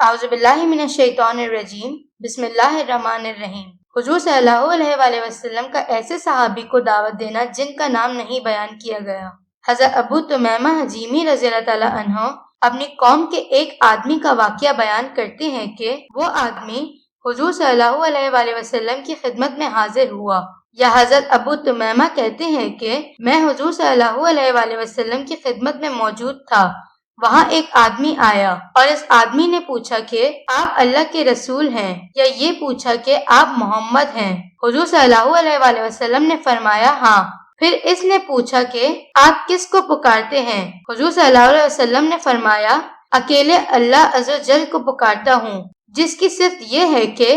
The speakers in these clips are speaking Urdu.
اعوذ باللہ من الشیطان الرجیم بسم اللہ الرحمن الرحیم۔ حضور صلی اللہ علیہ وآلہ وسلم کا ایسے صحابی کو دعوت دینا جن کا نام نہیں بیان کیا گیا۔ حضرت ابو تمیمہ حجیمی رضی اللہ تعالیٰ عنہ اپنی قوم کے ایک آدمی کا واقعہ بیان کرتے ہیں کہ وہ آدمی حضور صلی اللہ علیہ وآلہ وسلم کی خدمت میں حاضر ہوا، یا حضرت ابو تمیمہ کہتے ہیں کہ میں حضور صلی اللہ علیہ وآلہ وسلم کی خدمت میں موجود تھا۔ وہاں ایک آدمی آیا اور اس آدمی نے پوچھا کہ آپ اللہ کے رسول ہیں، یا یہ پوچھا کہ آپ محمد ہیں؟ حضور صلی اللہ علیہ وآلہ وسلم نے فرمایا ہاں۔ پھر اس نے پوچھا کہ آپ کس کو پکارتے ہیں؟ حضور صلی اللہ علیہ وسلم نے فرمایا اکیلے اللہ عز و جل کو پکارتا ہوں، جس کی صفت یہ ہے کہ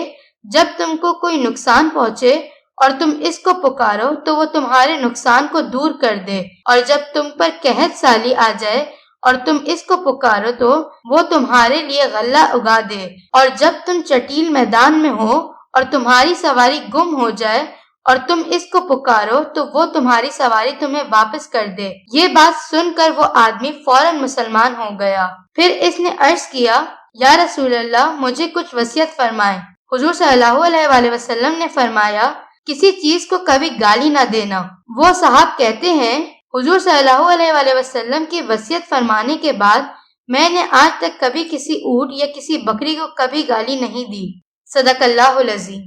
جب تم کو کوئی نقصان پہنچے اور تم اس کو پکارو تو وہ تمہارے نقصان کو دور کر دے، اور جب تم پر قحط سالی آ جائے اور تم اس کو پکارو تو وہ تمہارے لیے غلہ اگا دے، اور جب تم چٹیل میدان میں ہو اور تمہاری سواری گم ہو جائے اور تم اس کو پکارو تو وہ تمہاری سواری تمہیں واپس کر دے۔ یہ بات سن کر وہ آدمی فوراً مسلمان ہو گیا۔ پھر اس نے عرض کیا یا رسول اللہ، مجھے کچھ وصیت فرمائیں۔ حضور صلی اللہ علیہ وآلہ وسلم نے فرمایا کسی چیز کو کبھی گالی نہ دینا۔ وہ صاحب کہتے ہیں حضور صلی اللہ علیہ وآلہ وسلم کی وصیت فرمانے کے بعد میں نے آج تک کبھی کسی اونٹ یا کسی بکری کو کبھی گالی نہیں دی۔ صدق اللہ العظیم۔